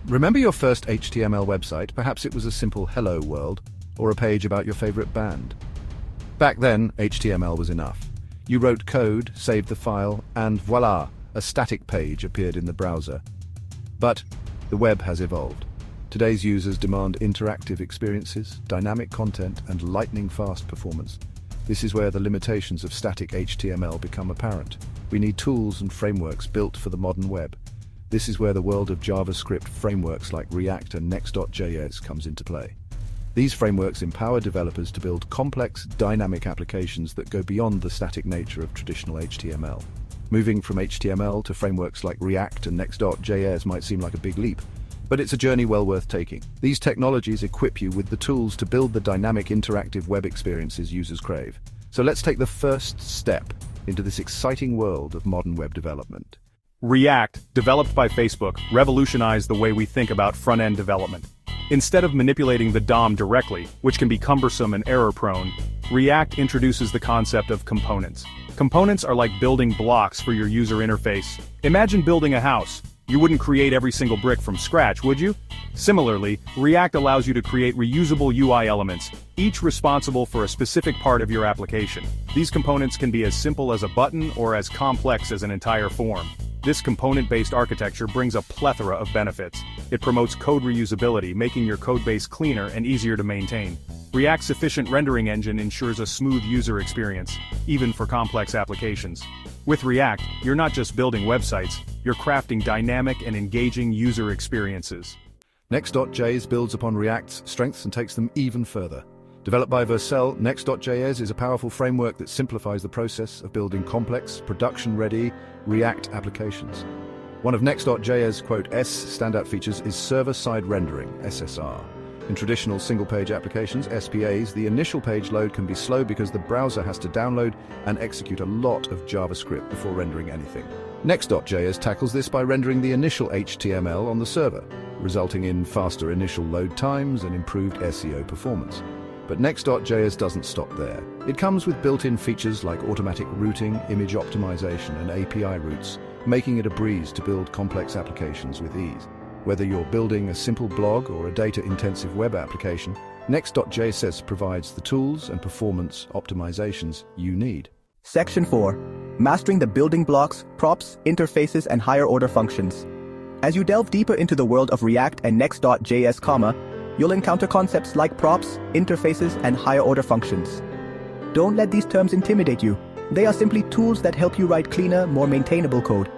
Remember your first HTML website? Perhaps it was a simple hello world or a page about your favorite band. Back then, HTML was enough. You wrote code, saved the file, and voila, a static page appeared in the browser. But the web has evolved. Today's users demand interactive experiences, dynamic content, and lightning-fast performance. This is where the limitations of static HTML become apparent. We need tools and frameworks built for the modern web. This is where the world of JavaScript frameworks like React and Next.js comes into play. These frameworks empower developers to build complex, dynamic applications that go beyond the static nature of traditional HTML. Moving from HTML to frameworks like React and Next.js might seem like a big leap, but it's a journey well worth taking. These technologies equip you with the tools to build the dynamic, interactive web experiences users crave. So let's take the first step into this exciting world of modern web development. React, developed by Facebook, revolutionized the way we think about front-end development. Instead of manipulating the DOM directly, which can be cumbersome and error-prone, React introduces the concept of components. Components are like building blocks for your user interface. Imagine building a house. You wouldn't create every single brick from scratch, would you? Similarly, React allows you to create reusable UI elements, each responsible for a specific part of your application. These components can be as simple as a button or as complex as an entire form. This component-based architecture brings a plethora of benefits. It promotes code reusability, making your codebase cleaner and easier to maintain. React's efficient rendering engine ensures a smooth user experience, even for complex applications. With React, you're not just building websites, you're crafting dynamic and engaging user experiences. Next.js builds upon React's strengths and takes them even further. Developed by Vercel, Next.js is a powerful framework that simplifies the process of building complex, production-ready React applications. One of Next.js' standout features is server-side rendering, SSR. In traditional single-page applications, SPAs, the initial page load can be slow because the browser has to download and execute a lot of JavaScript before rendering anything. Next.js tackles this by rendering the initial HTML on the server, resulting in faster initial load times and improved SEO performance. But Next.js doesn't stop there. It comes with built-in features like automatic routing, image optimization, and API routes, making it a breeze to build complex applications with ease. Whether you're building a simple blog or a data-intensive web application, Next.js provides the tools and performance optimizations you need. Section 4. Mastering the building blocks, props, interfaces, and higher-order functions. As you delve deeper into the world of React and Next.js, you'll encounter concepts like props, interfaces, and higher-order functions. Don't let these terms intimidate you. They are simply tools that help you write cleaner, more maintainable code.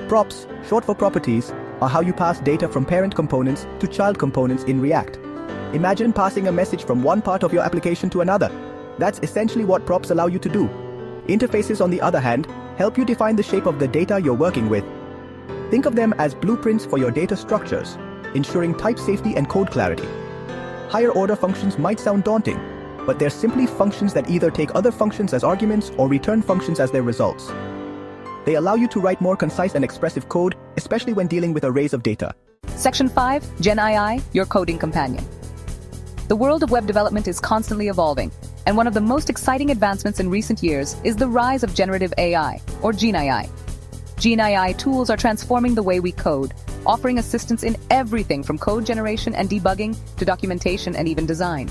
Props, short for properties, are how you pass data from parent components to child components in React. Imagine passing a message from one part of your application to another. That's essentially what props allow you to do. Interfaces, on the other hand, help you define the shape of the data you're working with. Think of them as blueprints for your data structures, ensuring type safety and code clarity. Higher-order functions might sound daunting, but they're simply functions that either take other functions as arguments or return functions as their results. They allow you to write more concise and expressive code, especially when dealing with arrays of data. Section 5, GenAI, your coding companion. The world of web development is constantly evolving, and one of the most exciting advancements in recent years is the rise of generative AI, or GenAI. GenAI tools are transforming the way we code, offering assistance in everything from code generation and debugging to documentation and even design.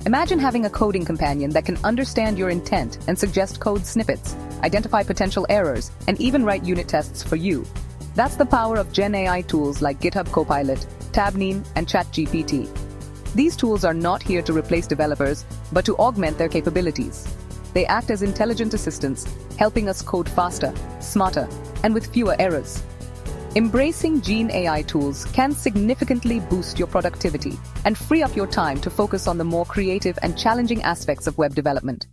Imagine having a coding companion that can understand your intent and suggest code snippets, identify potential errors, and even write unit tests for you. That's the power of GenAI tools like GitHub Copilot, Tabnine, and ChatGPT. These tools are not here to replace developers, but to augment their capabilities. They act as intelligent assistants, helping us code faster, smarter, and with fewer errors. Embracing GenAI tools can significantly boost your productivity and free up your time to focus on the more creative and challenging aspects of web development.